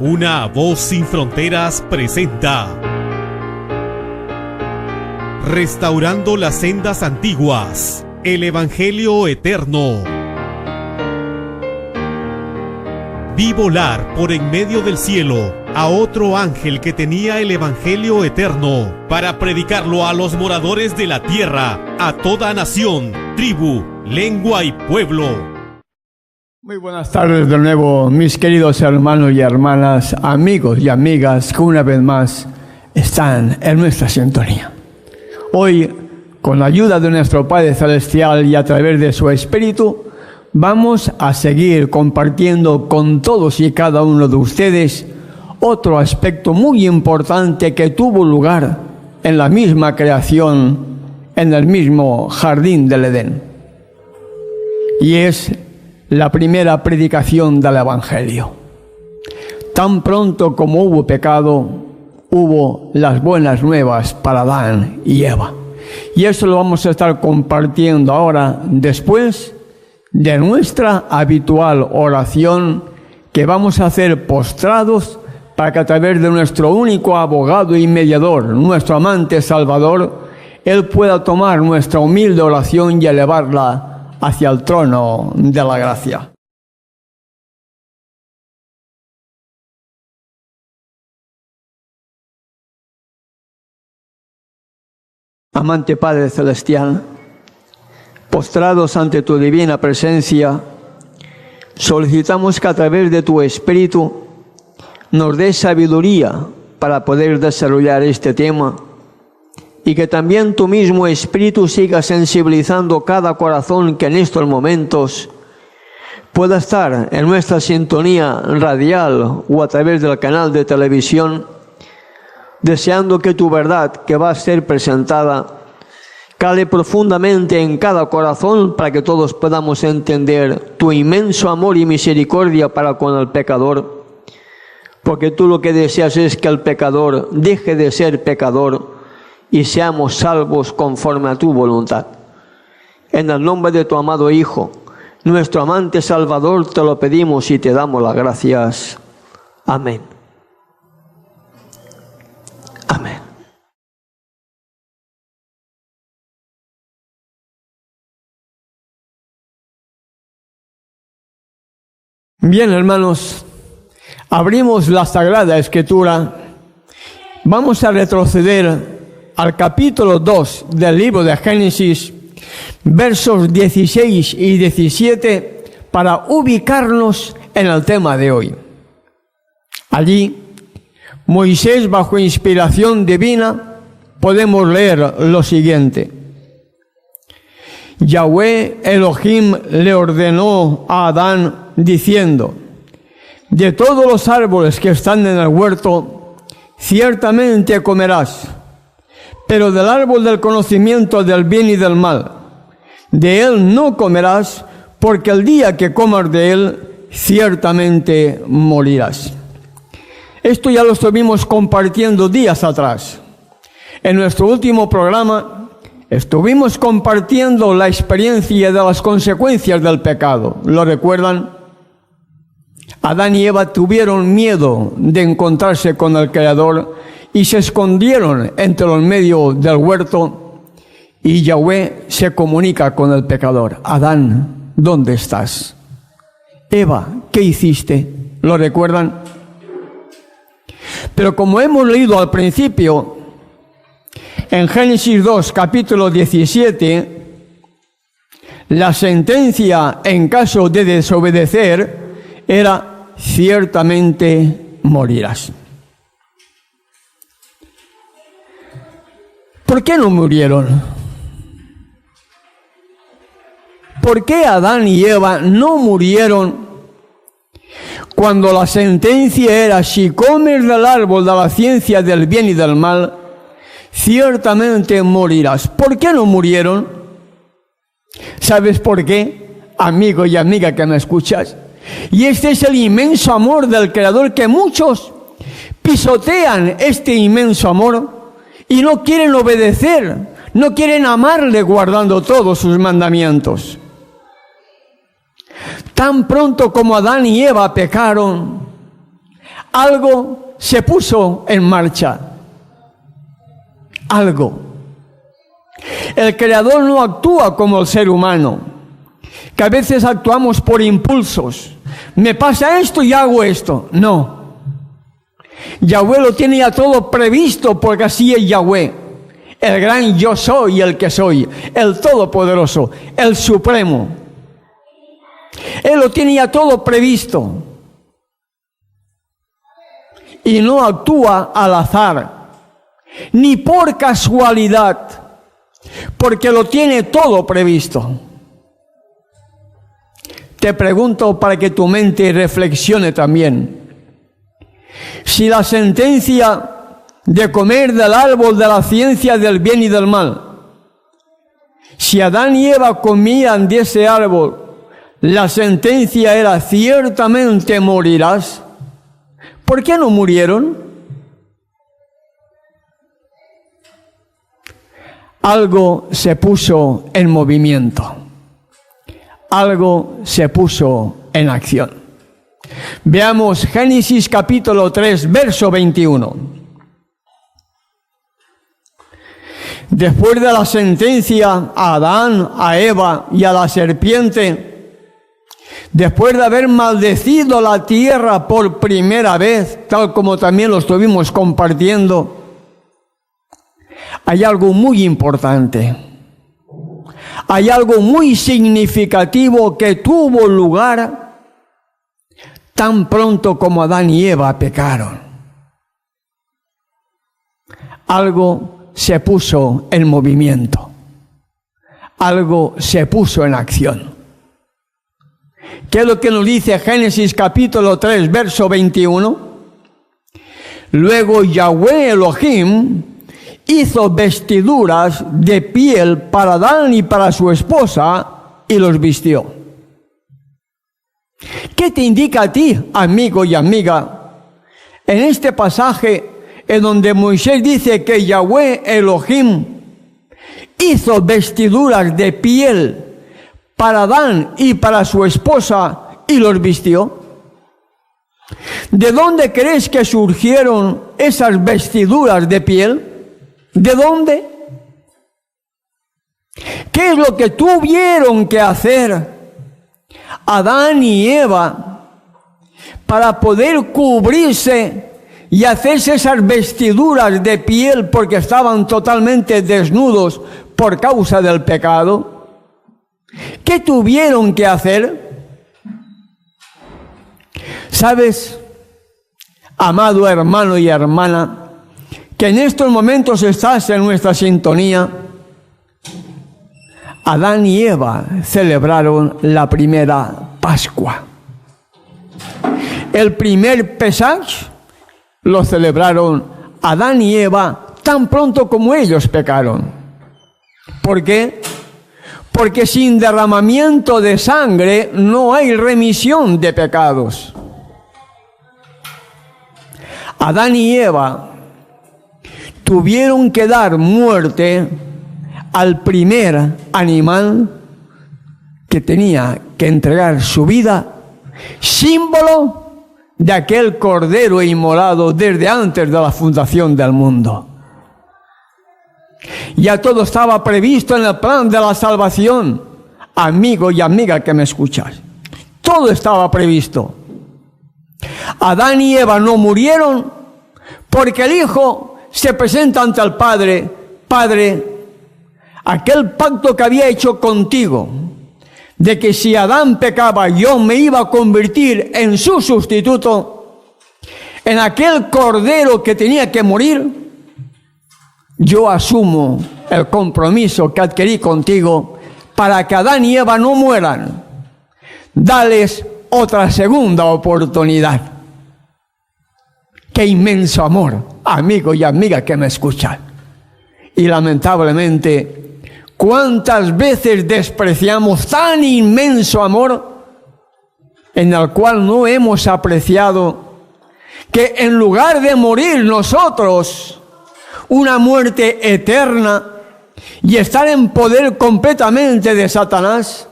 Una voz sin fronteras presenta Restaurando las sendas antiguas, el Evangelio eterno. Vi volar por en medio del cielo a otro ángel que tenía el Evangelio eterno para predicarlo a los moradores de la tierra, a toda nación, tribu, lengua y pueblo. Muy buenas tardes de nuevo, mis queridos hermanos y hermanas, amigos y amigas que una vez más están en nuestra sintonía. Hoy, con la ayuda de nuestro Padre Celestial y a través de su Espíritu, vamos a seguir compartiendo con todos y cada uno de ustedes otro aspecto muy importante que tuvo lugar en la misma creación, en el mismo jardín del Edén. Y es la primera predicación del Evangelio. Tan pronto como hubo pecado, hubo las buenas nuevas para Adán y Eva. Y eso lo vamos a estar compartiendo ahora, después de nuestra habitual oración que vamos a hacer postrados para que a través de nuestro único abogado y mediador, nuestro amante Salvador, Él pueda tomar nuestra humilde oración y elevarla hacia el trono de la gracia. Amante Padre Celestial, postrados ante tu divina presencia, solicitamos que a través de tu Espíritu nos des sabiduría para poder desarrollar este tema y que también tu mismo Espíritu siga sensibilizando cada corazón que en estos momentos pueda estar en nuestra sintonía radial o a través del canal de televisión, deseando que tu verdad que va a ser presentada cale profundamente en cada corazón para que todos podamos entender tu inmenso amor y misericordia para con el pecador, porque tú lo que deseas es que el pecador deje de ser pecador y seamos salvos conforme a tu voluntad. En el nombre de tu amado Hijo, nuestro amante Salvador, te lo pedimos y te damos las gracias. Amén. Amén. Bien, hermanos, abrimos la Sagrada Escritura. Vamos a retroceder al capítulo 2 del libro de Génesis, versos 16 y 17, para ubicarnos en el tema de hoy. Allí, Moisés, bajo inspiración divina, podemos leer lo siguiente. Yahweh Elohim le ordenó a Adán diciendo: de todos los árboles que están en el huerto, ciertamente comerás, pero del árbol del conocimiento del bien y del mal, de él no comerás, porque el día que comas de él, ciertamente morirás. Esto ya lo estuvimos compartiendo días atrás. En nuestro último programa estuvimos compartiendo la experiencia de las consecuencias del pecado. ¿Lo recuerdan? Adán y Eva tuvieron miedo de encontrarse con el Creador y se escondieron entre los medios del huerto, y Yahweh se comunica con el pecador. Adán, ¿dónde estás? Eva, ¿qué hiciste? ¿Lo recuerdan? Pero como hemos leído al principio, en Génesis 2, capítulo 17, la sentencia en caso de desobedecer era: ciertamente morirás. ¿Por qué no murieron? ¿Por qué Adán y Eva no murieron cuando la sentencia era: si comes del árbol de la ciencia del bien y del mal, ciertamente morirás? ¿Por qué no murieron? ¿Sabes por qué, amigo y amiga que me escuchas? Y este es el inmenso amor del Creador, que muchos pisotean este inmenso amor y no quieren obedecer, no quieren amarle guardando todos sus mandamientos. Tan pronto como Adán y Eva pecaron, algo se puso en marcha. Algo. El Creador no actúa como el ser humano, que a veces actuamos por impulsos. Me pasa esto y hago esto. No. Yahweh lo tiene ya todo previsto, porque así es Yahweh. El gran yo soy, el que soy, el todopoderoso, el supremo. Él lo tiene ya todo previsto. Y no actúa al azar, ni por casualidad, porque lo tiene todo previsto. Te pregunto para que tu mente reflexione también. Si la sentencia de comer del árbol de la ciencia del bien y del mal, si Adán y Eva comían de ese árbol, la sentencia era: ciertamente morirás. ¿Por qué no murieron? Algo se puso en movimiento. Algo se puso en acción. Veamos Génesis capítulo 3, verso 21. Después de la sentencia a Adán, a Eva y a la serpiente, después de haber maldecido la tierra por primera vez, tal como también lo estuvimos compartiendo, hay algo muy importante. Hay algo muy significativo que tuvo lugar tan pronto como Adán y Eva pecaron. Algo se puso en movimiento. Algo se puso en acción. ¿Qué es lo que nos dice Génesis capítulo 3, verso 21? Luego Yahweh Elohim hizo vestiduras de piel para Adán y para su esposa y los vistió. ¿Qué te indica a ti, amigo y amiga, en este pasaje en donde Moisés dice que Yahweh Elohim hizo vestiduras de piel para Adán y para su esposa y los vistió? ¿De dónde crees que surgieron esas vestiduras de piel? ¿De dónde? ¿Qué es lo que tuvieron que hacer Adán y Eva para poder cubrirse y hacerse esas vestiduras de piel, porque estaban totalmente desnudos por causa del pecado? ¿Qué tuvieron que hacer? ¿Sabes, amado hermano y hermana, que en estos momentos estás en nuestra sintonía? Adán y Eva celebraron la primera Pascua. El primer Pesach lo celebraron Adán y Eva tan pronto como ellos pecaron. ¿Por qué? Porque sin derramamiento de sangre no hay remisión de pecados. Adán y Eva tuvieron que dar muerte al primer animal que tenía que entregar su vida, símbolo de aquel cordero inmolado desde antes de la fundación del mundo. Ya todo estaba previsto en el plan de la salvación, amigo y amiga que me escuchas. Todo estaba previsto. Adán y Eva no murieron porque el Hijo se presenta ante el Padre: Padre, aquel pacto que había hecho contigo, de que si Adán pecaba yo me iba a convertir en su sustituto, en aquel cordero que tenía que morir, yo asumo el compromiso que adquirí contigo para que Adán y Eva no mueran. Dales otra segunda oportunidad. ¡Qué inmenso amor, amigo y amiga que me escuchan! Y lamentablemente, ¿cuántas veces despreciamos tan inmenso amor en el cual no hemos apreciado que en lugar de morir nosotros una muerte eterna y estar en poder completamente de Satanás,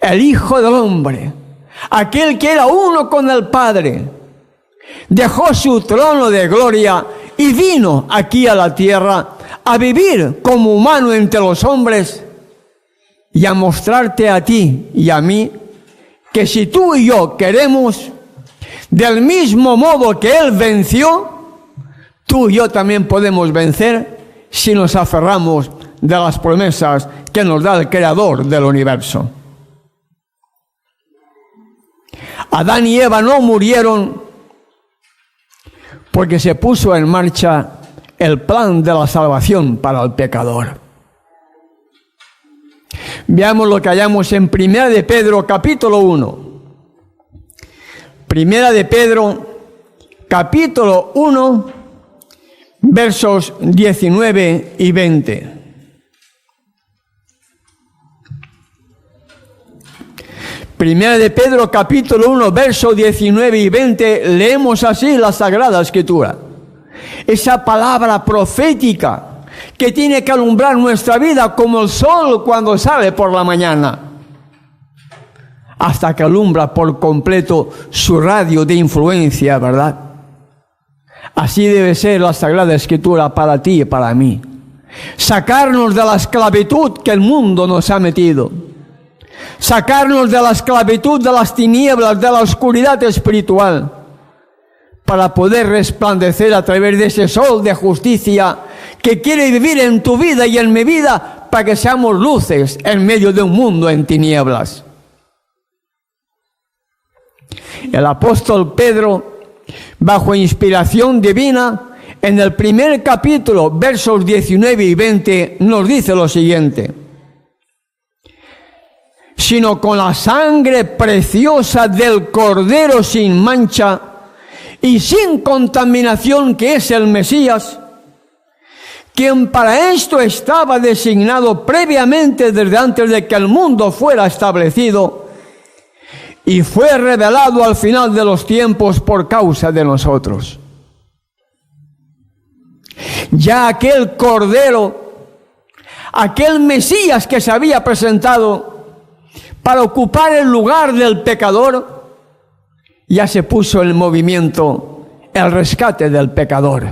el Hijo del Hombre, aquel que era uno con el Padre, dejó su trono de gloria y vino aquí a la tierra a vivir como humano entre los hombres y a mostrarte a ti y a mí que si tú y yo queremos, del mismo modo que Él venció, tú y yo también podemos vencer si nos aferramos de las promesas que nos da el Creador del universo. Adán y Eva no murieron porque se puso en marcha el plan de la salvación para el pecador. Veamos lo que hallamos en 1 de Pedro, capítulo 1. 1 de Pedro, capítulo 1, versos 19 y 20. Primera de Pedro, capítulo 1, versos 19 y 20, leemos así la Sagrada Escritura. Esa palabra profética que tiene que alumbrar nuestra vida como el sol cuando sale por la mañana, hasta que alumbra por completo su radio de influencia, ¿verdad? Así debe ser la Sagrada Escritura para ti y para mí. Sacarnos de la esclavitud que el mundo nos ha metido. Sacarnos de la esclavitud de las tinieblas, de la oscuridad espiritual, para poder resplandecer a través de ese sol de justicia que quiere vivir en tu vida y en mi vida, para que seamos luces en medio de un mundo en tinieblas. El apóstol Pedro, bajo inspiración divina, en el primer capítulo, versos 19 y 20, nos dice lo siguiente: sino con la sangre preciosa del Cordero sin mancha y sin contaminación, que es el Mesías, quien para esto estaba designado previamente desde antes de que el mundo fuera establecido y fue revelado al final de los tiempos por causa de nosotros. Ya aquel Cordero, aquel Mesías que se había presentado para ocupar el lugar del pecador, ya se puso en movimiento el rescate del pecador.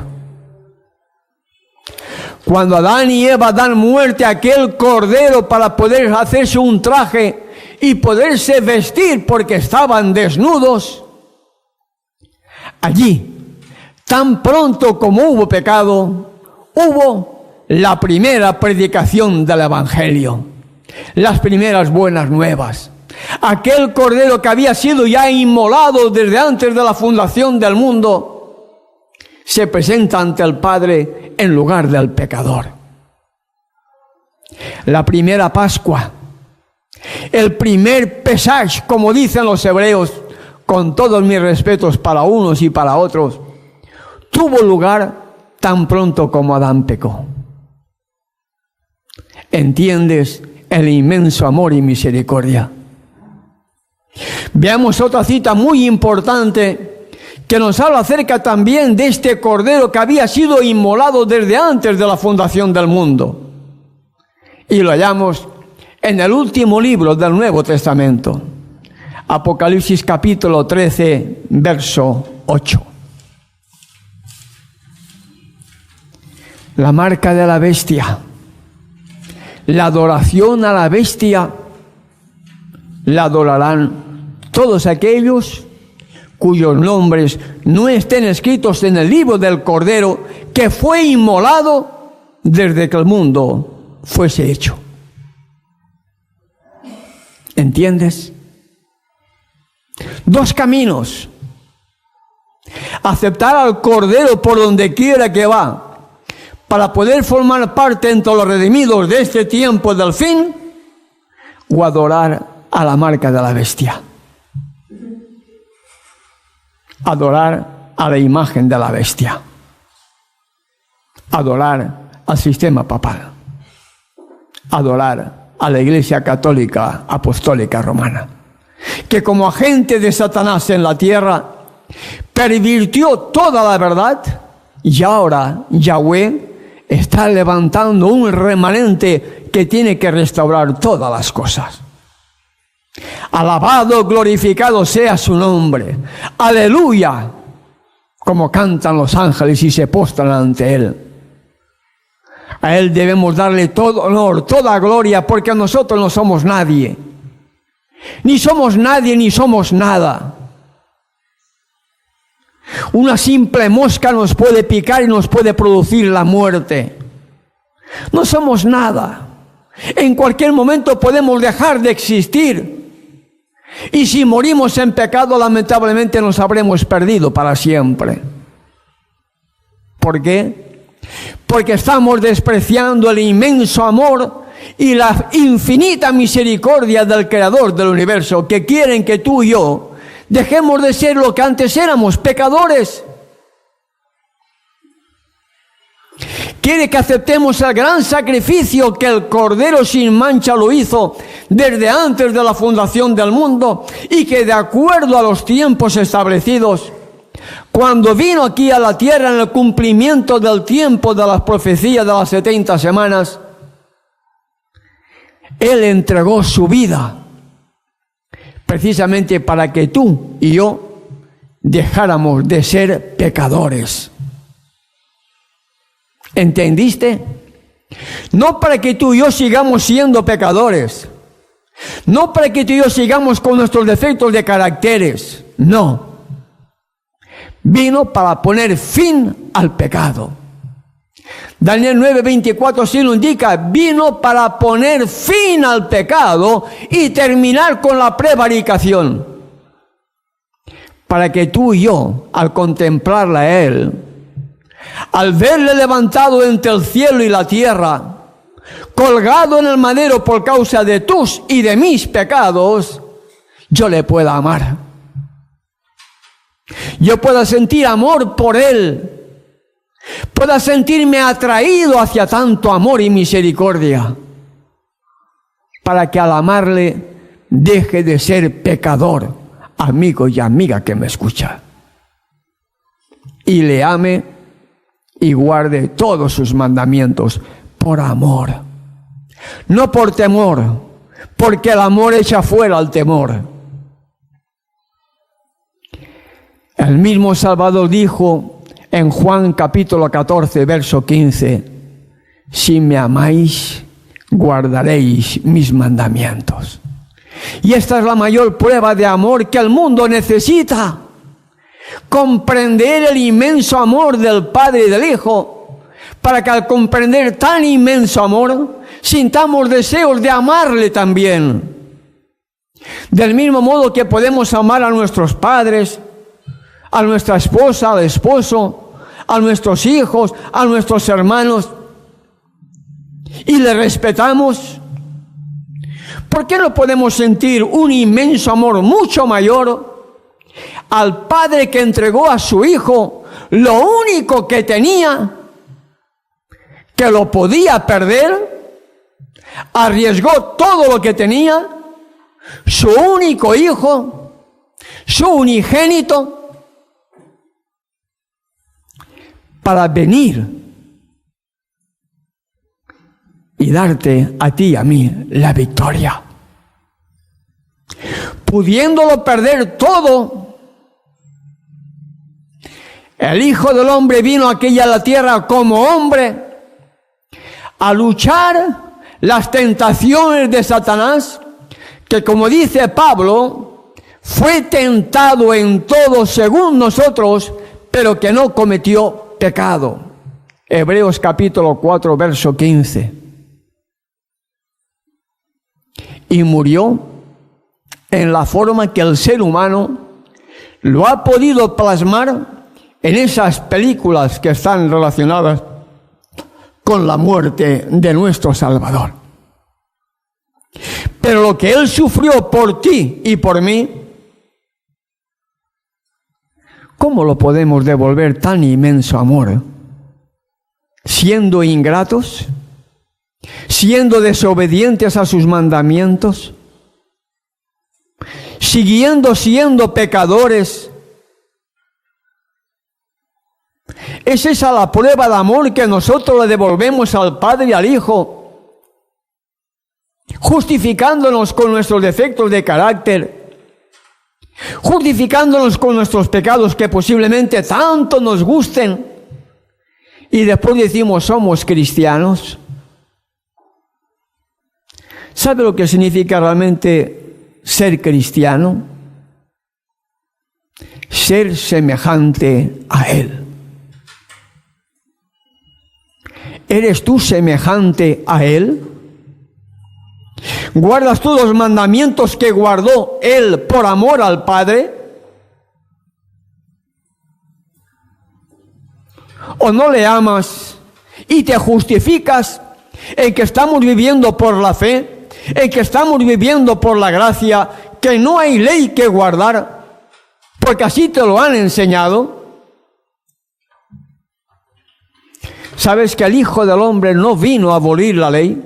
Cuando Adán y Eva dan muerte a aquel Cordero para poder hacerse un traje y poderse vestir porque estaban desnudos, allí, tan pronto como hubo pecado, hubo la primera predicación del Evangelio. Las primeras buenas nuevas. Aquel Cordero que había sido ya inmolado desde antes de la fundación del mundo, se presenta ante el Padre en lugar del pecador. La primera Pascua, el primer Pesach, como dicen los hebreos, con todos mis respetos para unos y para otros, tuvo lugar tan pronto como Adán pecó. ¿Entiendes el inmenso amor y misericordia? Veamos otra cita muy importante que nos habla acerca también de este Cordero que había sido inmolado desde antes de la fundación del mundo. Y lo hallamos en el último libro del Nuevo Testamento, Apocalipsis capítulo 13, verso 8. La marca de la bestia. La adoración a la bestia la adorarán todos aquellos cuyos nombres no estén escritos en el libro del Cordero que fue inmolado desde que el mundo fuese hecho. ¿Entiendes? Dos caminos: aceptar al Cordero por donde quiera que va, para poder formar parte entre los redimidos de este tiempo del fin, o adorar a la marca de la bestia. Adorar a la imagen de la bestia. Adorar al sistema papal. Adorar a la Iglesia Católica Apostólica Romana, que como agente de Satanás en la tierra, pervirtió toda la verdad, y ahora Yahweh está levantando un remanente que tiene que restaurar todas las cosas. Alabado, glorificado sea su nombre. Aleluya. como cantan los ángeles y se postran ante Él. A Él debemos darle todo honor, toda gloria, porque nosotros no somos nadie. Ni somos nadie, ni somos nada. Una simple mosca nos puede picar y nos puede producir la muerte. No somos nada. En cualquier momento podemos dejar de existir. Y si morimos en pecado, lamentablemente nos habremos perdido para siempre. ¿Por qué? Porque estamos despreciando el inmenso amor y la infinita misericordia del Creador del universo, que quieren que tú y yo dejemos de ser lo que antes éramos, pecadores. Quiere que aceptemos el gran sacrificio que el Cordero sin mancha lo hizo desde antes de la fundación del mundo, y que de acuerdo a los tiempos establecidos, cuando vino aquí a la tierra en el cumplimiento del tiempo de las profecías de las 70 semanas, Él entregó su vida precisamente para que tú y yo dejáramos de ser pecadores. ¿Entendiste? No para que tú y yo sigamos siendo pecadores, no para que tú y yo sigamos con nuestros defectos de caracteres, no. Vino para poner fin al pecado. Daniel 9:24 sí lo indica, vino para poner fin al pecado y terminar con la prevaricación. Para que tú y yo, al contemplarle a Él, al verle levantado entre el cielo y la tierra, colgado en el madero por causa de tus y de mis pecados, yo le pueda amar. Yo pueda sentir amor por Él, pueda sentirme atraído hacia tanto amor y misericordia, para que al amarle deje de ser pecador, amigo y amiga que me escucha, y le ame y guarde todos sus mandamientos por amor, no por temor, porque el amor echa fuera al temor. El mismo Salvador dijo en Juan capítulo 14, verso 15, si me amáis, guardaréis mis mandamientos. Y esta es la mayor prueba de amor que el mundo necesita. Comprender el inmenso amor del Padre y del Hijo, para que al comprender tan inmenso amor, sintamos deseos de amarle también. Del mismo modo que podemos amar a nuestros padres, a nuestra esposa, al esposo, a nuestros hijos, a nuestros hermanos, y le respetamos, ¿por qué no podemos sentir un inmenso amor mucho mayor al Padre que entregó a su Hijo lo único que tenía, que lo podía perder, arriesgó todo lo que tenía, su único Hijo, su unigénito, para venir y darte a ti y a mí la victoria? Pudiéndolo perder todo, el Hijo del Hombre vino aquí a la tierra como hombre a luchar las tentaciones de Satanás, que, como dice Pablo, fue tentado en todo según nosotros, pero que no cometió pecado. Hebreos capítulo 4, verso 15. Y murió en la forma que el ser humano lo ha podido plasmar en esas películas que están relacionadas con la muerte de nuestro Salvador. Pero lo que Él sufrió por ti y por mí, ¿cómo lo podemos devolver tan inmenso amor? Siendo ingratos, siendo desobedientes a sus mandamientos, siendo pecadores. ¿Es esa la prueba de amor que nosotros le devolvemos al Padre y al Hijo, justificándonos con nuestros defectos de carácter, justificándonos con nuestros pecados que posiblemente tanto nos gusten, y después decimos somos cristianos. ¿Sabe lo que significa realmente ser cristiano? Ser semejante a Él. ¿Eres tú semejante a Él? ¿Guardas tú los mandamientos que guardó Él por amor al Padre? ¿O no le amas y te justificas en que estamos viviendo por la fe, en que estamos viviendo por la gracia, que no hay ley que guardar, porque así te lo han enseñado? ¿Sabes que el Hijo del Hombre no vino a abolir la ley?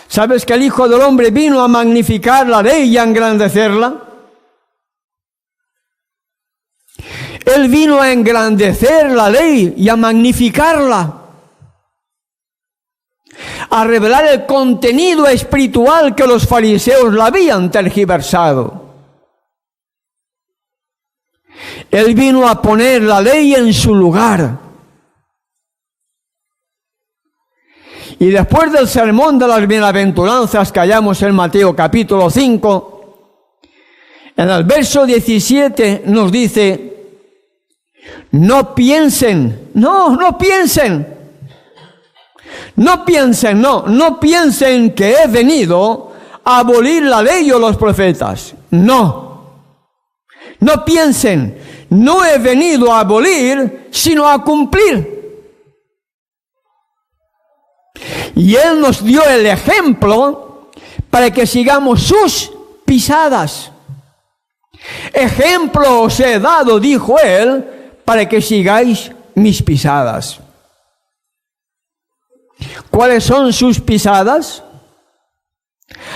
¿Sabes que el Hijo del Hombre vino a magnificar la ley y a engrandecerla? Él vino a engrandecer la ley y a magnificarla, a revelar el contenido espiritual que los fariseos la habían tergiversado. Él vino a poner la ley en su lugar. Y después del sermón de las bienaventuranzas que hallamos en Mateo capítulo 5, en el verso 17 nos dice: no piensen que he venido a abolir la ley o los profetas. No piensen, no he venido a abolir, sino a cumplir. Y Él nos dio el ejemplo para que sigamos sus pisadas. Ejemplo os he dado, dijo Él, para que sigáis mis pisadas. ¿Cuáles son sus pisadas?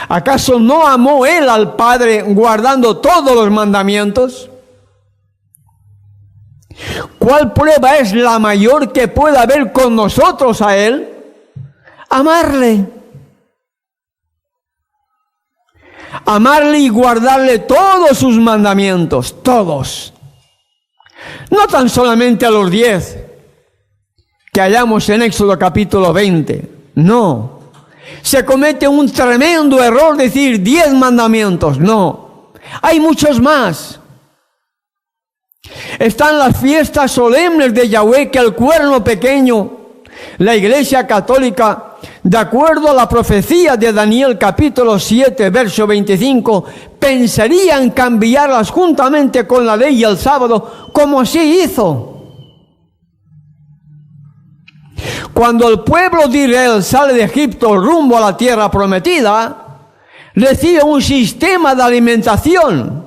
¿Acaso no amó Él al Padre guardando todos los mandamientos? ¿Cuál prueba es la mayor que pueda haber con nosotros a Él? Amarle y guardarle todos sus mandamientos, todos. No tan solamente a los 10 que hallamos en Éxodo capítulo 20, no. Se comete un tremendo error decir 10 mandamientos, no. Hay muchos más. Están las fiestas solemnes de Yahweh, que el cuerno pequeño, la Iglesia Católica, de acuerdo a la profecía de Daniel capítulo 7, verso 25, pensaría en cambiarlas juntamente con la ley y el sábado, como así hizo. Cuando el pueblo de Israel sale de Egipto rumbo a la tierra prometida, recibe un sistema de alimentación,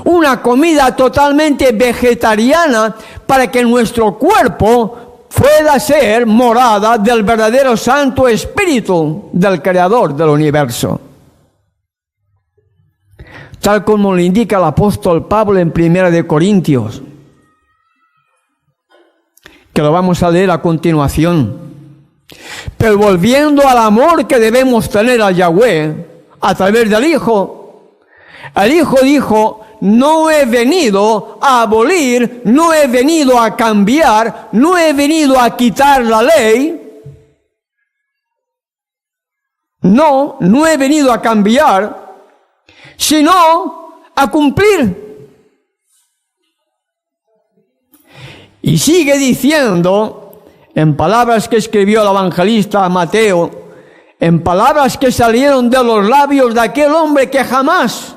una comida totalmente vegetariana, para que nuestro cuerpo pueda ser morada del verdadero Santo Espíritu del Creador del universo. Tal como le indica el apóstol Pablo en 1 Corintios, que lo vamos a leer a continuación. Pero volviendo al amor que debemos tener a Yahweh a través del Hijo, el Hijo dijo: no he venido a abolir, no he venido a cambiar, no he venido a quitar la ley. No he venido a cambiar, sino a cumplir. Y sigue diciendo, en palabras que escribió el evangelista Mateo, en palabras que salieron de los labios de aquel hombre que jamás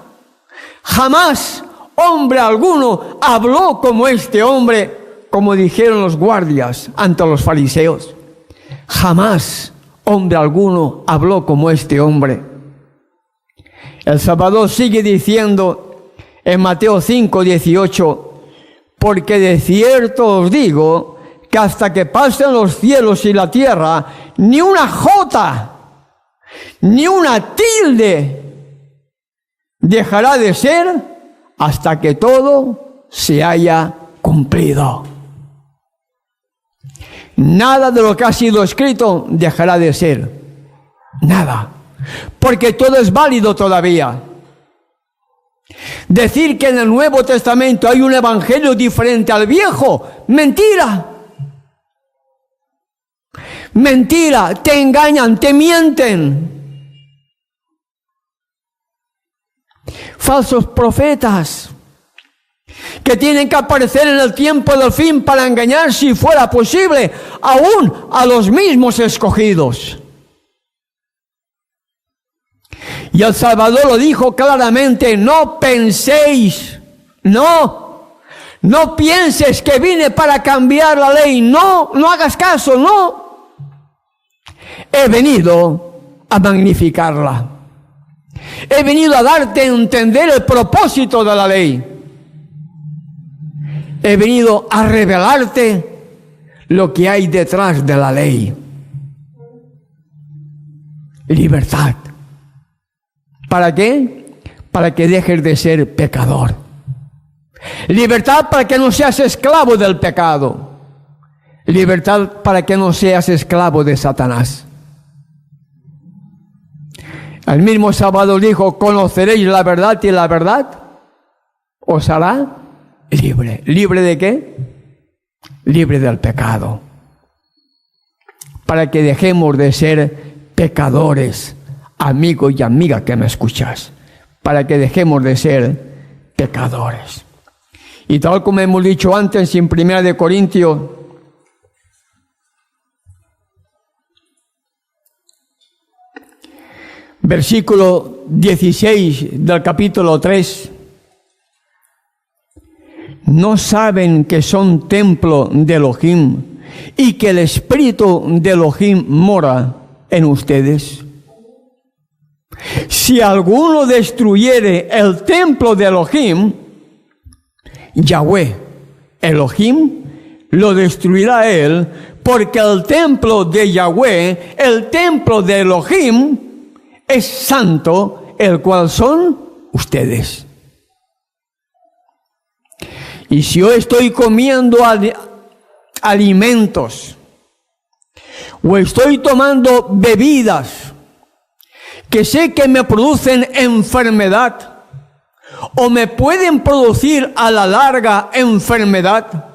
hombre alguno habló como este hombre, como dijeron los guardias ante los fariseos. Jamás hombre alguno habló como este hombre. El Salvador sigue diciendo en Mateo 5, 18, porque de cierto os digo que hasta que pasen los cielos y la tierra, ni una jota, ni una tilde dejará de ser hasta que todo se haya cumplido. Nada de lo que ha sido escrito dejará de ser. Nada. Porque todo es válido todavía. Decir que en el Nuevo Testamento hay un evangelio diferente al viejo, mentira. Mentira, te engañan, te mienten. Falsos profetas que tienen que aparecer en el tiempo del fin para engañar, si fuera posible, aún a los mismos escogidos. Y el Salvador lo dijo claramente: no penséis, no pienses que vine para cambiar la ley, no hagas caso, no. He venido a magnificarla. He venido a darte a entender el propósito de la ley. He venido a revelarte lo que hay detrás de la ley. Libertad. ¿Para qué? Para que dejes de ser pecador. Libertad para que no seas esclavo del pecado. Libertad para que no seas esclavo de Satanás. El mismo Salvador dijo: conoceréis la verdad y la verdad os hará libre. ¿Libre de qué? Libre del pecado. Para que dejemos de ser pecadores. Amigo y amiga que me escuchas, para que dejemos de ser pecadores. Y tal como hemos dicho antes en 1 Corintios, versículo 16 del capítulo 3, ¿no saben que son templo de Elohim y que el Espíritu de Elohim mora en ustedes? Si alguno destruyere el templo de Elohim, Yahweh, Elohim, lo destruirá él, porque el templo de Yahweh, el templo de Elohim, es santo, el cual son ustedes. Y si yo estoy comiendo alimentos, o estoy tomando bebidas, que sé que me producen enfermedad, o me pueden producir a la larga enfermedad,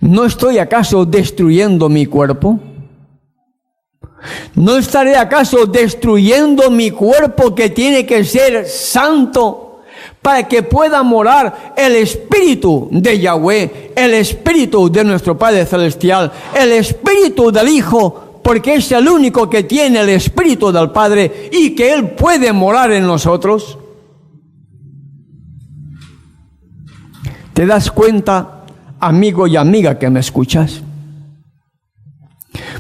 ¿no estoy acaso destruyendo mi cuerpo? ¿No estaré acaso destruyendo mi cuerpo, que tiene que ser santo, para que pueda morar el Espíritu de Yahweh, el Espíritu de nuestro Padre Celestial, el Espíritu del Hijo, porque es el único que tiene el Espíritu del Padre y que Él puede morar en nosotros? ¿Te das cuenta, amigo y amiga que me escuchas?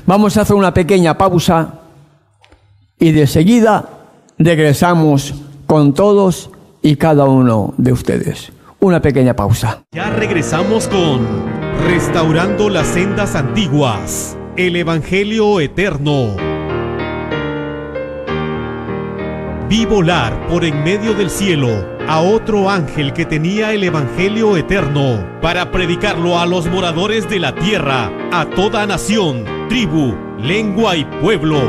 Vamos a hacer una pequeña pausa y de seguida regresamos con todos y cada uno de ustedes. Una pequeña pausa. Ya regresamos con Restaurando las Sendas Antiguas, el Evangelio Eterno. Vi volar por en medio del cielo a otro ángel que tenía el Evangelio Eterno para predicarlo a los moradores de la tierra, a toda nación, tribu, lengua y pueblo.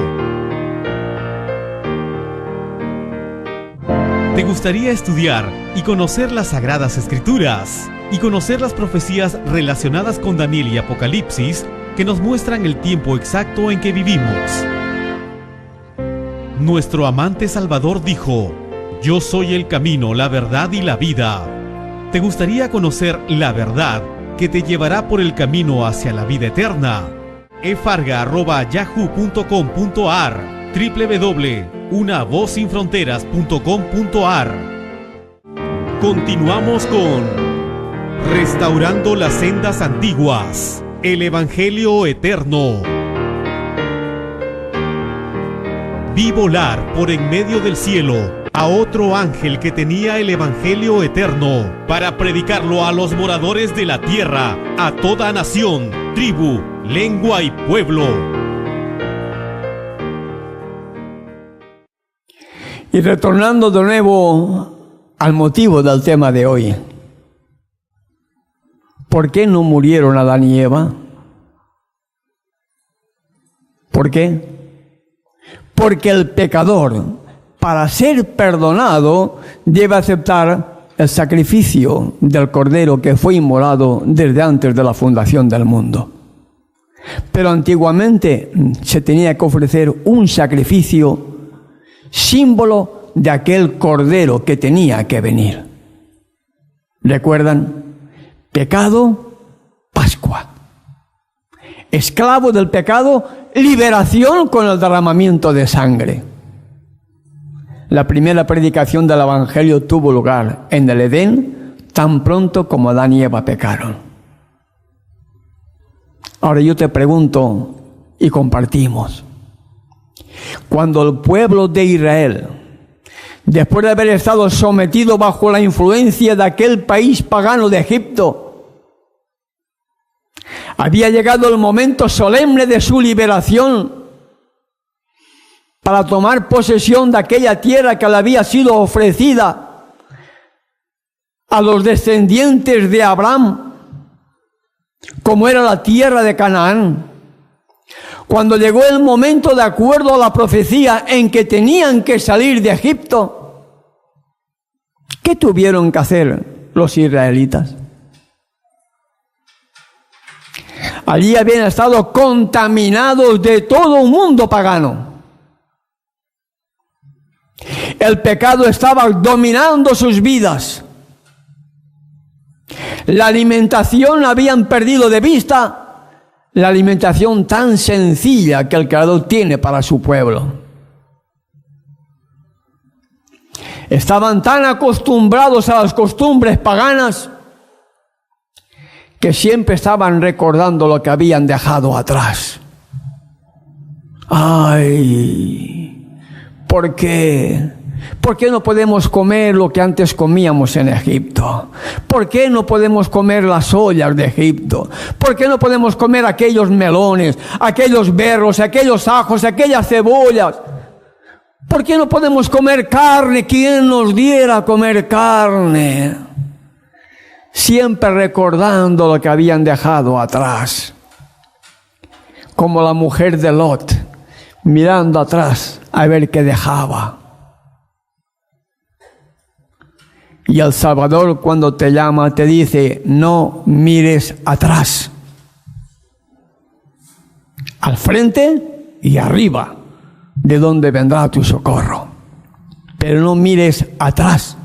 ¿Te gustaría estudiar y conocer las Sagradas Escrituras y conocer las profecías relacionadas con Daniel y Apocalipsis que nos muestran el tiempo exacto en que vivimos? Nuestro amante Salvador dijo: yo soy el camino, la verdad y la vida. ¿Te gustaría conocer la verdad que te llevará por el camino hacia la vida eterna? efarga@yahoo.com.ar, www.unavozsinfronteras.com.ar. Continuamos con Restaurando las Sendas Antiguas, el Evangelio Eterno. Vi volar por en medio del cielo a otro ángel que tenía el Evangelio Eterno para predicarlo a los moradores de la tierra, a toda nación, tribu, lengua y pueblo. Y retornando de nuevo al motivo del tema de hoy, ¿por qué no murieron Adán y Eva? ¿Por qué? Porque el pecador, para ser perdonado, debe aceptar el sacrificio del cordero que fue inmolado desde antes de la fundación del mundo. Pero antiguamente se tenía que ofrecer un sacrificio, símbolo de aquel cordero que tenía que venir. ¿Recuerdan? Pecado, Pascua. Esclavo del pecado, liberación con el derramamiento de sangre. La primera predicación del Evangelio tuvo lugar en el Edén, tan pronto como Adán y Eva pecaron. Ahora yo te pregunto y compartimos. Cuando el pueblo de Israel, después de haber estado sometido bajo la influencia de aquel país pagano de Egipto, había llegado el momento solemne de su liberación para tomar posesión de aquella tierra que le había sido ofrecida a los descendientes de Abraham, como era la tierra de Canaán. Cuando llegó el momento, de acuerdo a la profecía, en que tenían que salir de Egipto, ¿qué tuvieron que hacer los israelitas? Allí habían estado contaminados de todo un mundo pagano. El pecado estaba dominando sus vidas. La alimentación la habían perdido de vista, la alimentación tan sencilla que el Creador tiene para su pueblo. Estaban tan acostumbrados a las costumbres paganas que siempre estaban recordando lo que habían dejado atrás. ¡Ay! ¿Por qué? ¿Por qué no podemos comer lo que antes comíamos en Egipto? ¿Por qué no podemos comer las ollas de Egipto? ¿Por qué no podemos comer aquellos melones, aquellos berros, aquellos ajos, aquellas cebollas? ¿Por qué no podemos comer carne? ¿Quién nos diera a comer carne? Siempre recordando lo que habían dejado atrás. Como la mujer de Lot, mirando atrás a ver qué dejaba. Y el Salvador, cuando te llama, te dice: no mires atrás. Al frente y arriba, de donde vendrá tu socorro. Pero no mires atrás,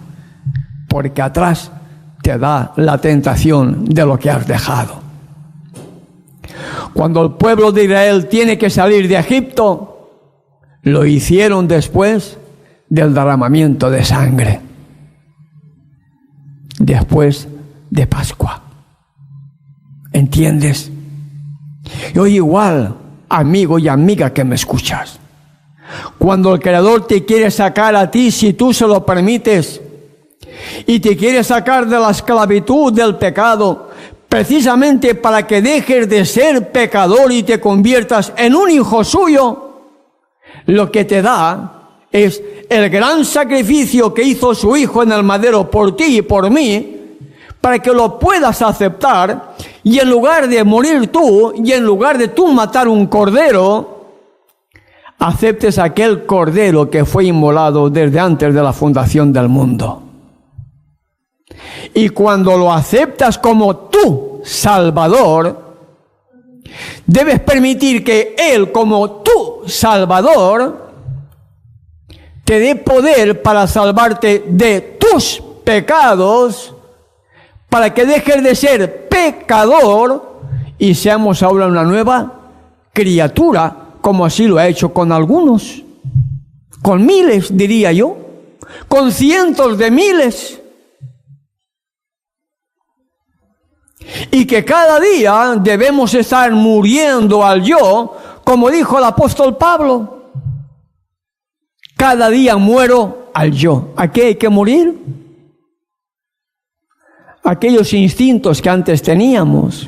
porque atrás te da la tentación de lo que has dejado. Cuando el pueblo de Israel tiene que salir de Egipto, lo hicieron después del derramamiento de sangre. Después de Pascua. ¿Entiendes? Y hoy igual, amigo y amiga que me escuchas, cuando el Creador te quiere sacar a ti, si tú se lo permites, y te quiere sacar de la esclavitud del pecado, precisamente para que dejes de ser pecador y te conviertas en un hijo suyo, lo que te da es el gran sacrificio que hizo su Hijo en el madero por ti y por mí, para que lo puedas aceptar, y en lugar de morir tú, y en lugar de tú matar un cordero, aceptes aquel cordero que fue inmolado desde antes de la fundación del mundo. Y cuando lo aceptas como tu Salvador, debes permitir que Él, como tu Salvador, te dé poder para salvarte de tus pecados, para que dejes de ser pecador y seamos ahora una nueva criatura, como así lo ha hecho con algunos, con miles, diría yo, con cientos de miles. Y que cada día debemos estar muriendo al yo, como dijo el apóstol Pablo. Cada día muero al yo. ¿A qué hay que morir? Aquellos instintos que antes teníamos,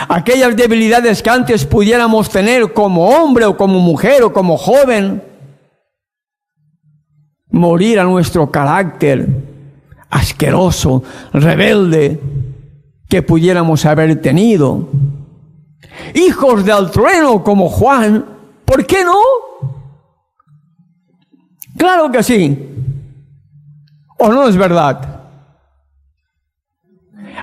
aquellas debilidades que antes pudiéramos tener como hombre o como mujer o como joven. Morir a nuestro carácter asqueroso, rebelde, que pudiéramos haber tenido. Hijos del trueno como Juan, ¿por qué no? Claro que sí. ¿O no es verdad?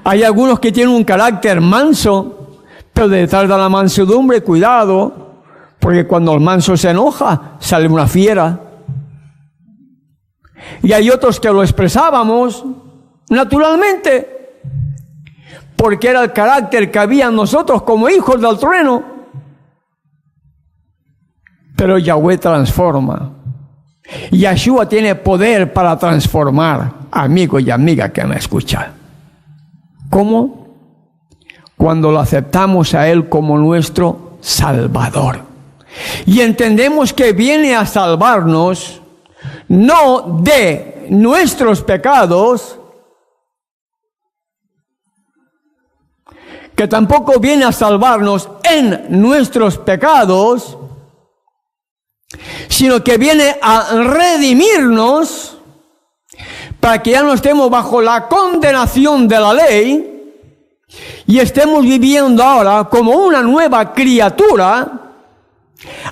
Hay algunos que tienen un carácter manso, pero detrás de la mansedumbre, cuidado, porque cuando el manso se enoja, sale una fiera. Y hay otros que lo expresábamos naturalmente, porque era el carácter que había en nosotros como hijos del trueno. Pero Yahweh transforma. Yeshua tiene poder para transformar, amigo y amiga que me escucha. ¿Cómo? Cuando lo aceptamos a Él como nuestro Salvador. Y entendemos que viene a salvarnos no de nuestros pecados, que tampoco viene a salvarnos en nuestros pecados, sino que viene a redimirnos para que ya no estemos bajo la condenación de la ley y estemos viviendo ahora como una nueva criatura,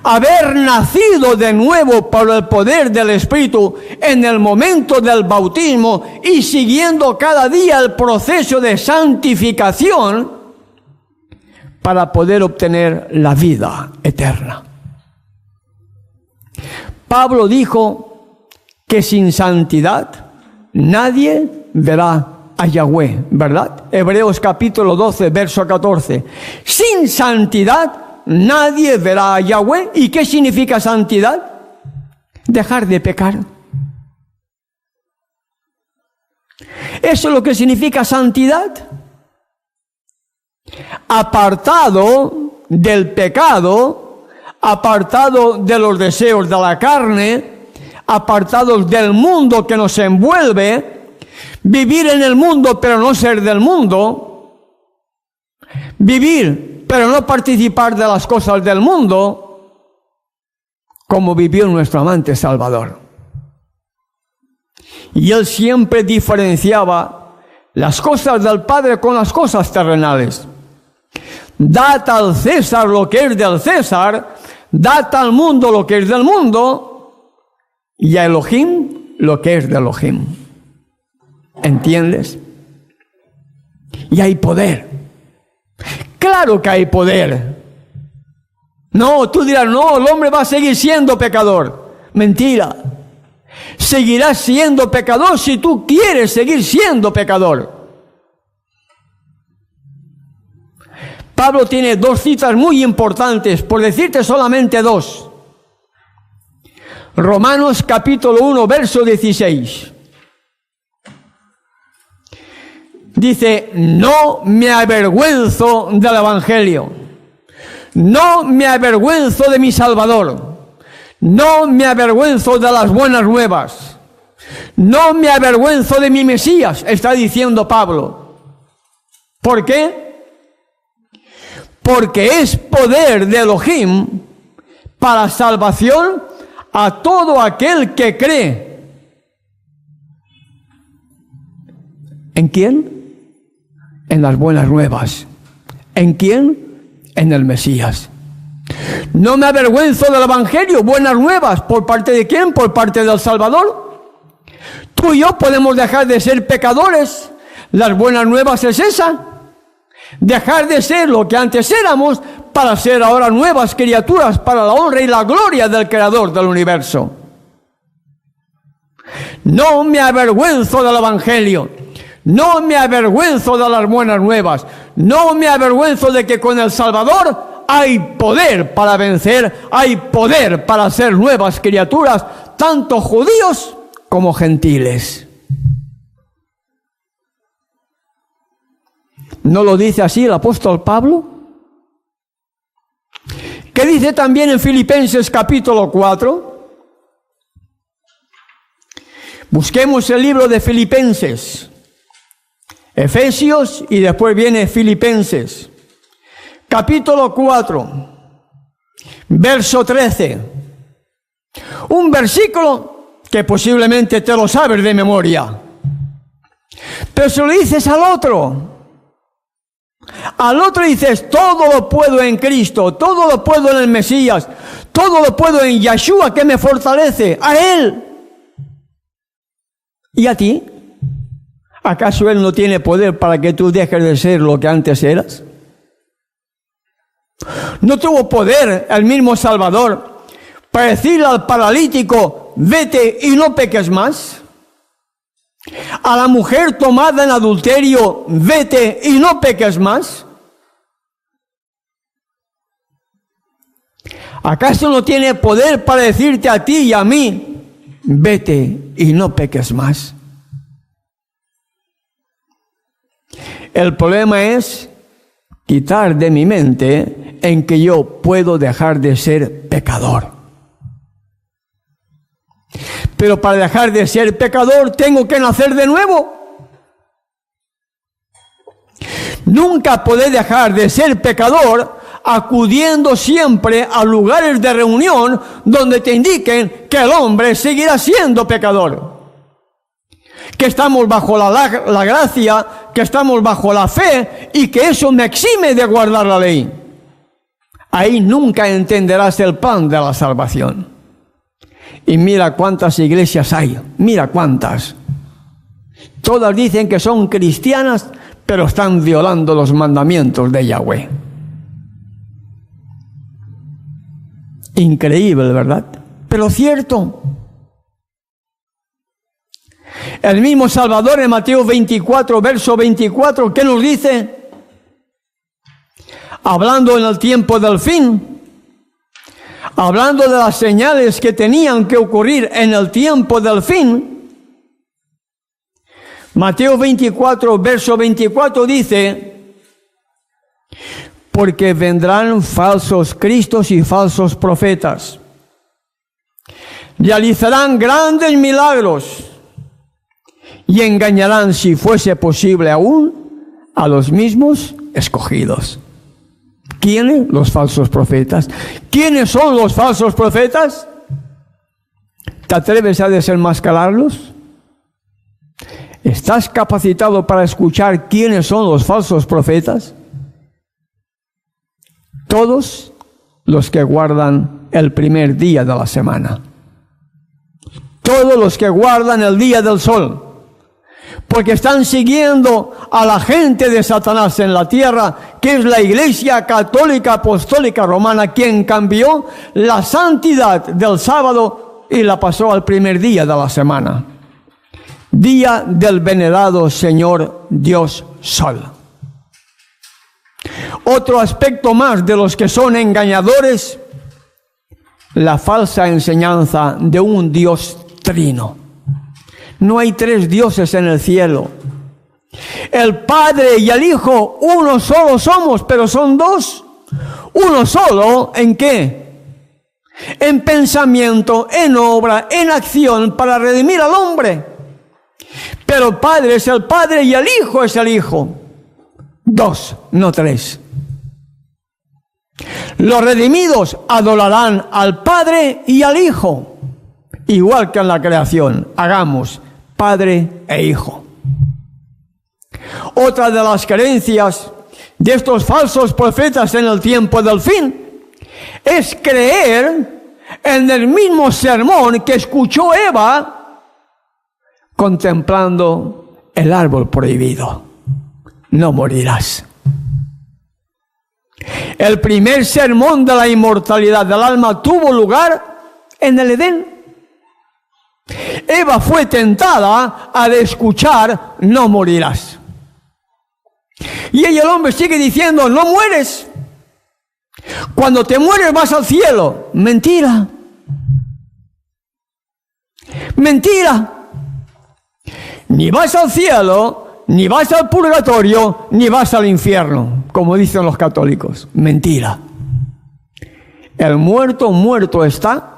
haber nacido de nuevo por el poder del Espíritu en el momento del bautismo y siguiendo cada día el proceso de santificación para poder obtener la vida eterna. Pablo dijo que sin santidad nadie verá a Yahweh, ¿verdad? Hebreos capítulo 12, verso 14. Sin santidad nadie verá a Yahweh. ¿Y qué significa santidad? Dejar de pecar. Eso es lo que significa santidad. Apartado del pecado, apartado de los deseos de la carne, apartados del mundo que nos envuelve, vivir en el mundo pero no ser del mundo, vivir pero no participar de las cosas del mundo, como vivió nuestro amante Salvador. Y Él siempre diferenciaba las cosas del Padre con las cosas terrenales. Dad al César lo que es del César, dad al mundo lo que es del mundo, y a Elohim lo que es de Elohim. ¿Entiendes? Y hay poder. Claro que hay poder. No, tú dirás, no, el hombre va a seguir siendo pecador. Mentira. Seguirás siendo pecador si tú quieres seguir siendo pecador. Pablo tiene dos citas muy importantes, por decirte solamente dos. Romanos capítulo 1, verso 16. Dice, no me avergüenzo del Evangelio. No me avergüenzo de mi Salvador. No me avergüenzo de las buenas nuevas. No me avergüenzo de mi Mesías, está diciendo Pablo. ¿Por qué? Porque es poder de Elohim para salvación a todo aquel que cree. ¿En quién? En las buenas nuevas. ¿En quién? En el Mesías. No me avergüenzo del Evangelio, buenas nuevas. ¿Por parte de quién? Por parte del Salvador. Tú y yo podemos dejar de ser pecadores. Las buenas nuevas es esa. Dejar de ser lo que antes éramos para ser ahora nuevas criaturas para la honra y la gloria del Creador del universo. No me avergüenzo del Evangelio. No me avergüenzo de las buenas nuevas. No me avergüenzo de que con el Salvador hay poder para vencer, hay poder para ser nuevas criaturas, tanto judíos como gentiles. ¿No lo dice así el apóstol Pablo? ¿Qué dice también en Filipenses capítulo 4? Busquemos el libro de Filipenses. Efesios y después viene Filipenses. Capítulo 4, verso 13. Un versículo que posiblemente te lo sabes de memoria. Pero se lo dices al otro. Al otro dices, todo lo puedo en Cristo, todo lo puedo en el Mesías, Todo lo puedo en Yeshua que me fortalece, a Él. ¿Y a ti? ¿Acaso Él no tiene poder para que tú dejes de ser lo que antes eras? ¿No tuvo poder el mismo Salvador para decirle al paralítico, vete y no peques más? A la mujer tomada en adulterio, vete y no peques más. ¿Acaso no tiene poder para decirte a ti y a mí, vete y no peques más? El problema es quitar de mi mente en que yo puedo dejar de ser pecador. Pero para dejar de ser pecador tengo que nacer de nuevo. Nunca podré dejar de ser pecador acudiendo siempre a lugares de reunión donde te indiquen que el hombre seguirá siendo pecador. Que estamos bajo la gracia, que estamos bajo la fe y que eso me exime de guardar la ley. Ahí nunca entenderás el plan de la salvación. Y mira cuántas iglesias hay, mira cuántas. Todas dicen que son cristianas, pero están violando los mandamientos de Yahweh. Increíble, ¿verdad? Pero cierto. El mismo Salvador en Mateo 24, verso 24, ¿qué nos dice? Hablando en el tiempo del fin, hablando de las señales que tenían que ocurrir en el tiempo del fin, Mateo 24, verso 24 dice, porque vendrán falsos cristos y falsos profetas, realizarán grandes milagros y engañarán, si fuese posible aún, a los mismos escogidos. ¿Quiénes? Los falsos profetas. ¿Quiénes son los falsos profetas? ¿Te atreves a desenmascararlos? ¿Estás capacitado para escuchar quiénes son los falsos profetas? Todos los que guardan el primer día de la semana. Todos los que guardan el día del sol. Porque están siguiendo a la gente de Satanás en la tierra, que es la Iglesia Católica Apostólica Romana, quien cambió la santidad del sábado y la pasó al primer día de la semana. Día del venerado Señor Dios Sol. Otro aspecto más de los que son engañadores, la falsa enseñanza de un Dios trino. No hay tres dioses en el cielo. El Padre y el Hijo, uno solo somos, pero son dos. Uno solo, ¿en qué? En pensamiento, en obra, en acción, para redimir al hombre. Pero el Padre es el Padre y el Hijo es el Hijo. Dos, no tres. Los redimidos adorarán al Padre y al Hijo. Igual que en la creación, hagamos Padre e Hijo. Otra de las creencias de estos falsos profetas en el tiempo del fin es creer en el mismo sermón que escuchó Eva contemplando el árbol prohibido. No morirás. El primer sermón de la inmortalidad del alma tuvo lugar en el Edén. Eva fue tentada al escuchar, no morirás. Y el hombre sigue diciendo, no mueres. Cuando te mueres vas al cielo. Mentira. Mentira. Ni vas al cielo, ni vas al purgatorio, ni vas al infierno, como dicen los católicos. Mentira. El muerto, muerto está,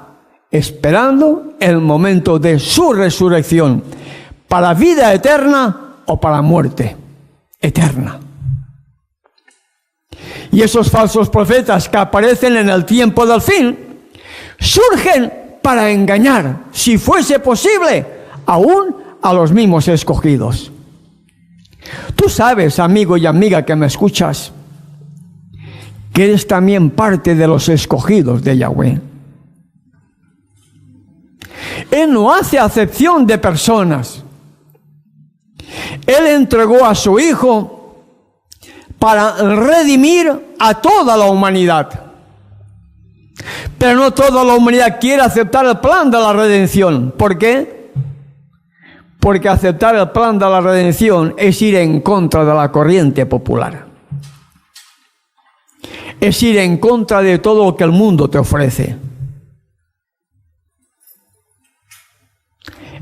esperando el momento de su resurrección, para vida eterna o para muerte eterna. Y esos falsos profetas que aparecen en el tiempo del fin, surgen para engañar, si fuese posible, aún a los mismos escogidos. Tú sabes, amigo y amiga que me escuchas, que eres también parte de los escogidos de Yahweh. Él no hace acepción de personas. Él entregó a su Hijo para redimir a toda la humanidad. Pero no toda la humanidad quiere aceptar el plan de la redención. ¿Por qué? Porque aceptar el plan de la redención es ir en contra de la corriente popular. Es ir en contra de todo lo que el mundo te ofrece.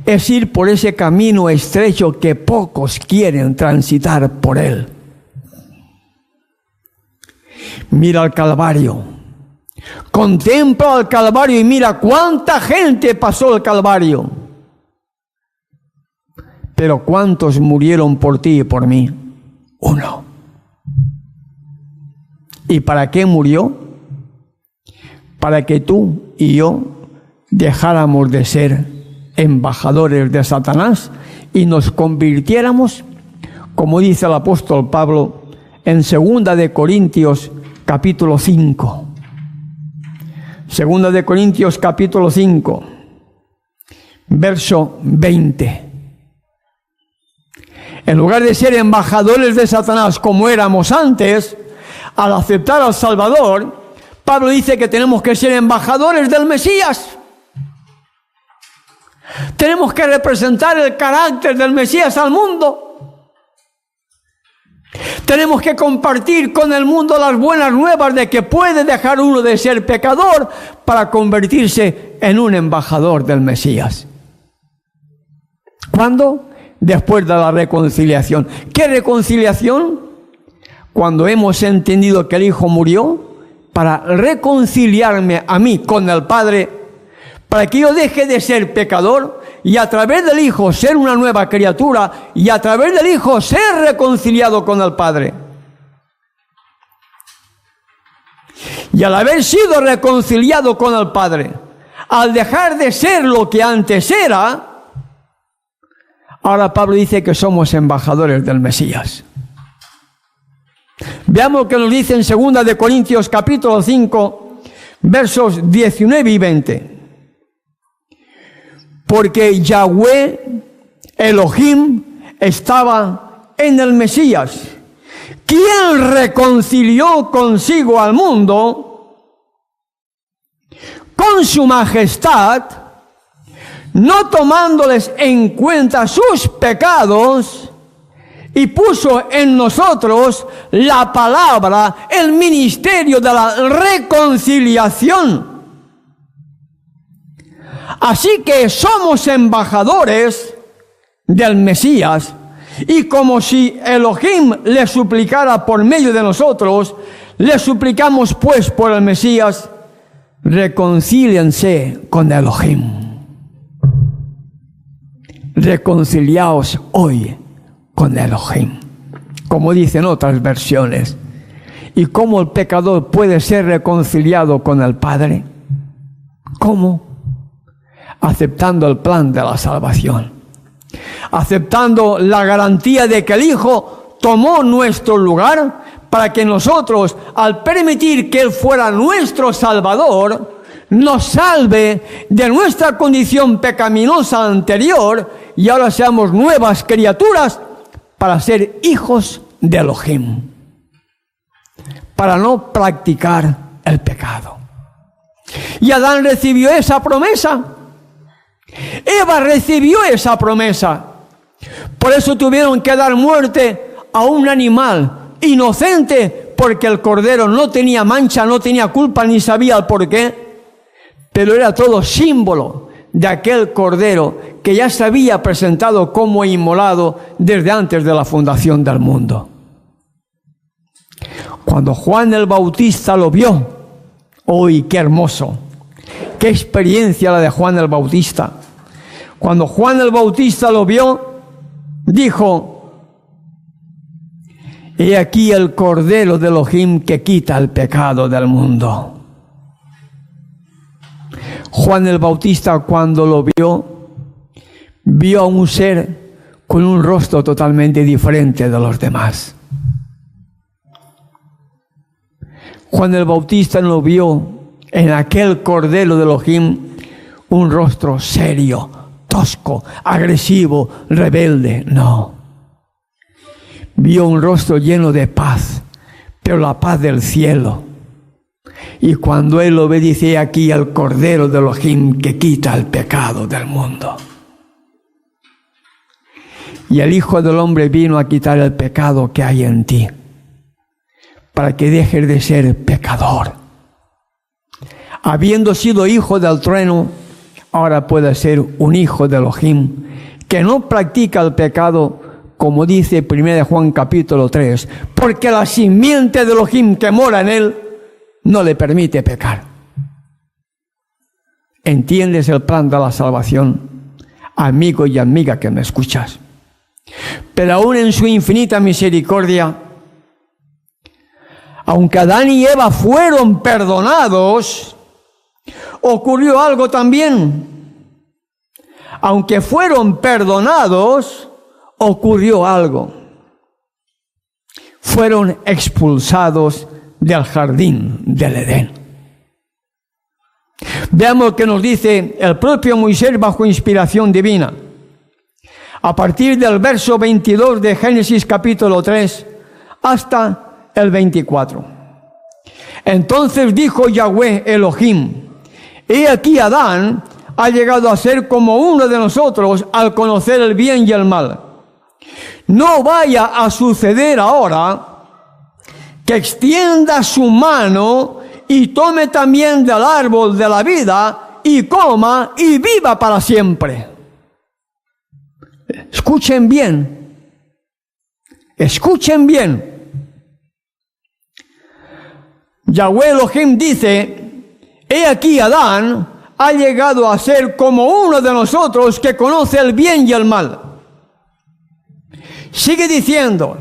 Es ir por ese camino estrecho que pocos quieren transitar por él. Mira el Calvario. Contempla el Calvario y mira cuánta gente pasó el Calvario. Pero ¿cuántos murieron por ti y por mí? Uno. ¿Y para qué murió? Para que tú y yo dejáramos de ser embajadores de Satanás y nos convirtiéramos, como dice el apóstol Pablo en 2 de Corintios capítulo 5. 2 de Corintios capítulo 5, verso 20. En lugar de ser embajadores de Satanás como éramos antes, al aceptar al Salvador, Pablo dice que tenemos que ser embajadores del Mesías. Tenemos que representar el carácter del Mesías al mundo. Tenemos que compartir con el mundo las buenas nuevas de que puede dejar uno de ser pecador para convertirse en un embajador del Mesías. ¿Cuándo? Después de la reconciliación. ¿Qué reconciliación? Cuando hemos entendido que el Hijo murió para reconciliarme a mí con el Padre, para que yo deje de ser pecador y a través del Hijo ser una nueva criatura y a través del Hijo ser reconciliado con el Padre. Y al haber sido reconciliado con el Padre, al dejar de ser lo que antes era, ahora Pablo dice que somos embajadores del Mesías. Veamos lo que nos dice en 2 de Corintios capítulo 5, versos 19 y 20. Porque Yahweh Elohim estaba en el Mesías, quien reconcilió consigo al mundo con su majestad, no tomándoles en cuenta sus pecados, y puso en nosotros la palabra, el ministerio de la reconciliación. Así que somos embajadores del Mesías, y como si Elohim le suplicara por medio de nosotros, le suplicamos pues por el Mesías, reconcíliense con Elohim. Reconciliaos hoy con Elohim, como dicen otras versiones. ¿Y cómo el pecador puede ser reconciliado con el Padre? ¿Cómo? Aceptando el plan de la salvación, aceptando la garantía de que el Hijo tomó nuestro lugar para que nosotros, al permitir que Él fuera nuestro Salvador, nos salve de nuestra condición pecaminosa anterior y ahora seamos nuevas criaturas para ser hijos de Elohim, para no practicar el pecado. Y Adán recibió esa promesa. Eva recibió esa promesa. Por eso tuvieron que dar muerte a un animal inocente, porque el cordero no tenía mancha, no tenía culpa, ni sabía el porqué. Pero era todo símbolo de aquel cordero que ya se había presentado como inmolado desde antes de la fundación del mundo. Cuando Juan el Bautista lo vio, ¡uy, qué hermoso! ¡Qué experiencia la de Juan el Bautista! Cuando Juan el Bautista lo vio, dijo: he aquí el Cordero de Elohim que quita el pecado del mundo. Juan el Bautista, cuando lo vio a un ser con un rostro totalmente diferente de los demás. Juan el Bautista lo vio en aquel Cordero de Elohim un rostro serio, tosco, agresivo, rebelde. No. Vio un rostro lleno de paz, pero la paz del cielo. Y cuando él lo ve, dice: aquí el Cordero de Elohim que quita el pecado del mundo. Y el Hijo del Hombre vino a quitar el pecado que hay en ti, para que dejes de ser pecador. Habiendo sido hijo del trueno, ahora puede ser un hijo de Elohim, que no practica el pecado, como dice 1 Juan capítulo 3, porque la simiente de Elohim que mora en él no le permite pecar. ¿Entiendes el plan de la salvación, amigo y amiga que me escuchas? Pero aún en su infinita misericordia, aunque Adán y Eva fueron perdonados, ocurrió algo también. Aunque fueron perdonados, ocurrió algo. Fueron expulsados del jardín del Edén. Veamos lo que nos dice el propio Moisés bajo inspiración divina. A partir del verso 22 de Génesis capítulo 3 hasta el 24. Entonces dijo Yahweh Elohim: he aquí Adán ha llegado a ser como uno de nosotros al conocer el bien y el mal. No vaya a suceder ahora que extienda su mano y tome también del árbol de la vida y coma y viva para siempre. Escuchen bien. Escuchen bien. Yahweh Elohim dice: he aquí Adán ha llegado a ser como uno de nosotros que conoce el bien y el mal. Sigue diciendo: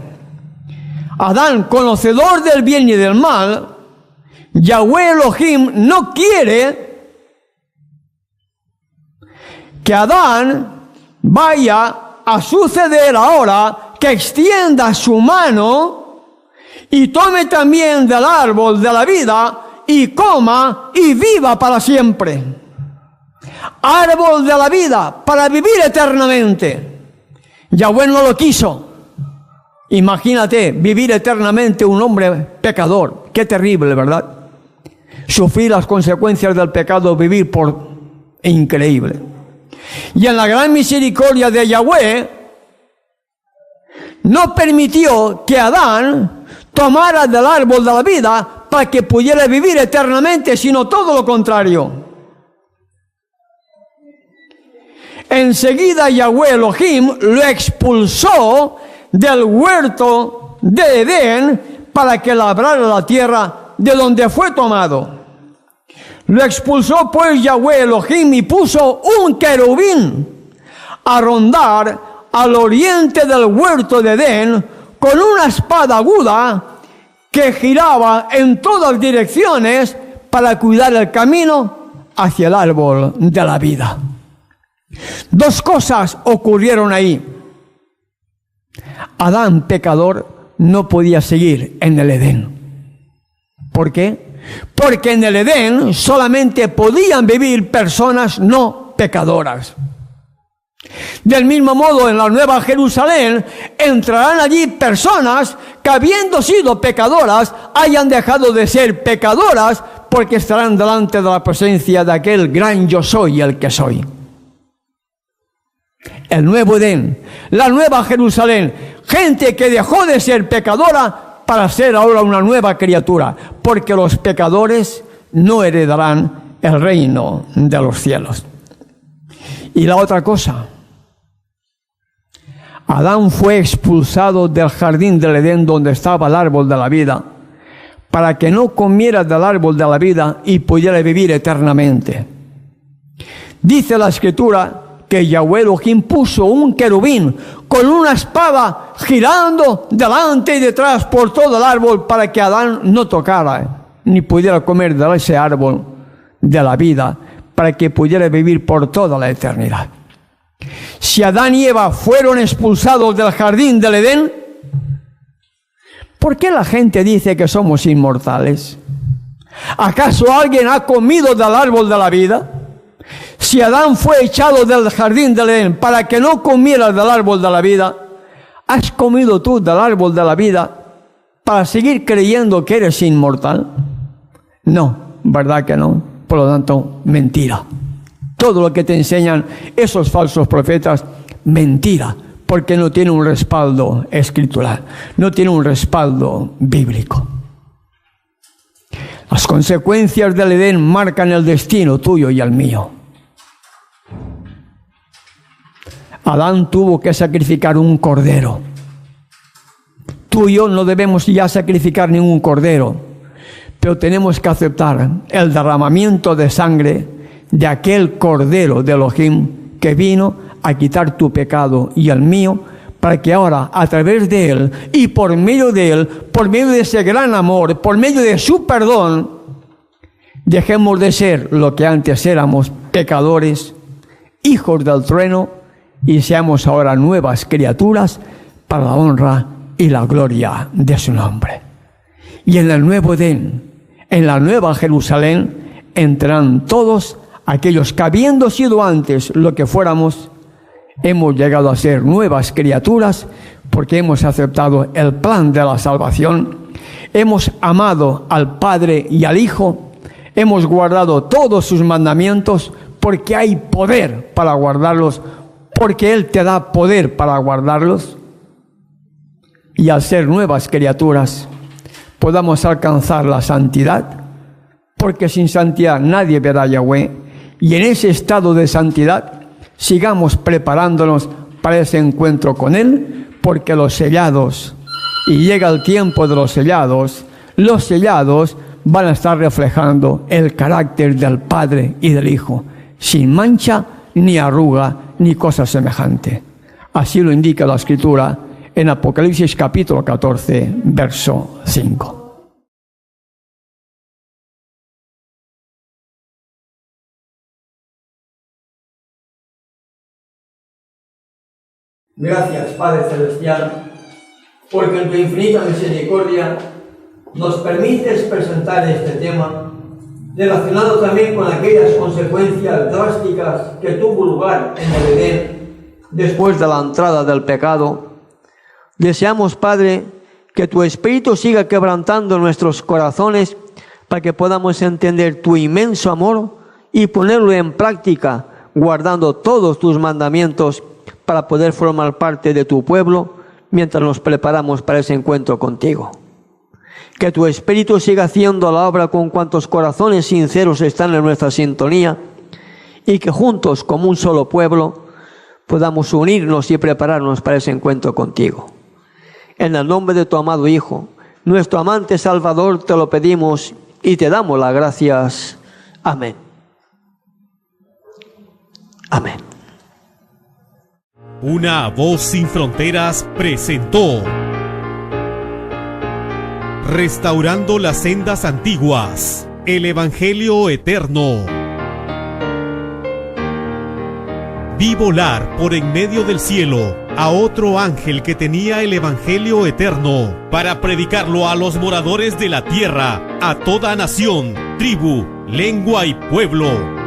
Adán, conocedor del bien y del mal, Yahweh Elohim no quiere que Adán vaya a suceder ahora que extienda su mano y tome también del árbol de la vida y coma y viva para siempre. Árbol de la vida para vivir eternamente. Yahweh no lo quiso. Imagínate vivir eternamente un hombre pecador. Qué terrible, ¿verdad? Sufrir las consecuencias del pecado, vivir por increíble. Y en la gran misericordia de Yahweh, no permitió que Adán tomara del árbol de la vida para que pudiera vivir eternamente, sino todo lo contrario. Enseguida Yahweh Elohim lo expulsó del huerto de Edén para que labrara la tierra de donde fue tomado. Lo expulsó pues Yahweh Elohim y puso un querubín a rondar al oriente del huerto de Edén con una espada aguda que giraba en todas direcciones para cuidar el camino hacia el árbol de la vida. Dos cosas ocurrieron ahí. Adán, pecador, no podía seguir en el Edén. ¿Por qué? Porque en el Edén solamente podían vivir personas no pecadoras. Del mismo modo, en la Nueva Jerusalén entrarán allí personas que, habiendo sido pecadoras, hayan dejado de ser pecadoras porque estarán delante de la presencia de aquel gran yo soy, el que soy. El nuevo Edén, la Nueva Jerusalén, gente que dejó de ser pecadora para ser ahora una nueva criatura, porque los pecadores no heredarán el reino de los cielos. Y la otra cosa, Adán fue expulsado del jardín del Edén donde estaba el árbol de la vida, para que no comiera del árbol de la vida y pudiera vivir eternamente. Dice la Escritura que Yahweh Elohim puso un querubín con una espada girando delante y detrás por todo el árbol para que Adán no tocara ni pudiera comer de ese árbol de la vida, para que pudiera vivir por toda la eternidad. Si Adán y Eva fueron expulsados del jardín del Edén, ¿por qué la gente dice que somos inmortales? ¿Acaso alguien ha comido del árbol de la vida? Si Adán fue echado del jardín del Edén para que no comiera del árbol de la vida, ¿has comido tú del árbol de la vida para seguir creyendo que eres inmortal? No, ¿verdad que no? Por lo tanto, mentira. Todo lo que te enseñan esos falsos profetas, mentira, porque no tiene un respaldo escritural, no tiene un respaldo bíblico. Las consecuencias del Edén marcan el destino tuyo y el mío. Adán tuvo que sacrificar un cordero. Tú y yo no debemos ya sacrificar ningún cordero, pero tenemos que aceptar el derramamiento de sangre de aquel cordero de Elohim que vino a quitar tu pecado y el mío, para que ahora, a través de él y por medio de él, por medio de ese gran amor, por medio de su perdón, dejemos de ser lo que antes éramos, pecadores, hijos del trueno, y seamos ahora nuevas criaturas para la honra y la gloria de su nombre. Y en el nuevo Edén, en la nueva Jerusalén, entrarán todos aquellos que, habiendo sido antes lo que fuéramos, hemos llegado a ser nuevas criaturas porque hemos aceptado el plan de la salvación, hemos amado al Padre y al Hijo, hemos guardado todos sus mandamientos porque hay poder para guardarlos, porque Él te da poder para guardarlos. Y al ser nuevas criaturas podamos alcanzar la santidad, porque sin santidad nadie verá a Yahweh. Y en ese estado de santidad sigamos preparándonos para ese encuentro con Él, porque los sellados, y llega el tiempo de los sellados van a estar reflejando el carácter del Padre y del Hijo, sin mancha, ni arruga, ni cosa semejante. Así lo indica la Escritura en Apocalipsis capítulo 14, verso 5. Gracias, Padre Celestial, porque en tu infinita misericordia nos permites presentar este tema, relacionado también con aquellas consecuencias drásticas que tuvo lugar en el Edén después de la entrada del pecado. Deseamos, Padre, que tu Espíritu siga quebrantando nuestros corazones para que podamos entender tu inmenso amor y ponerlo en práctica, guardando todos tus mandamientos para poder formar parte de tu pueblo mientras nos preparamos para ese encuentro contigo. Que tu Espíritu siga haciendo la obra con cuantos corazones sinceros están en nuestra sintonía y que juntos, como un solo pueblo, podamos unirnos y prepararnos para ese encuentro contigo. En el nombre de tu amado Hijo, nuestro amante Salvador, te lo pedimos y te damos las gracias. Amén. Amén. Una voz sin fronteras presentó Restaurando las sendas antiguas, el Evangelio eterno. Vi volar por en medio del cielo a otro ángel que tenía el Evangelio eterno para predicarlo a los moradores de la tierra, a toda nación, tribu, lengua y pueblo.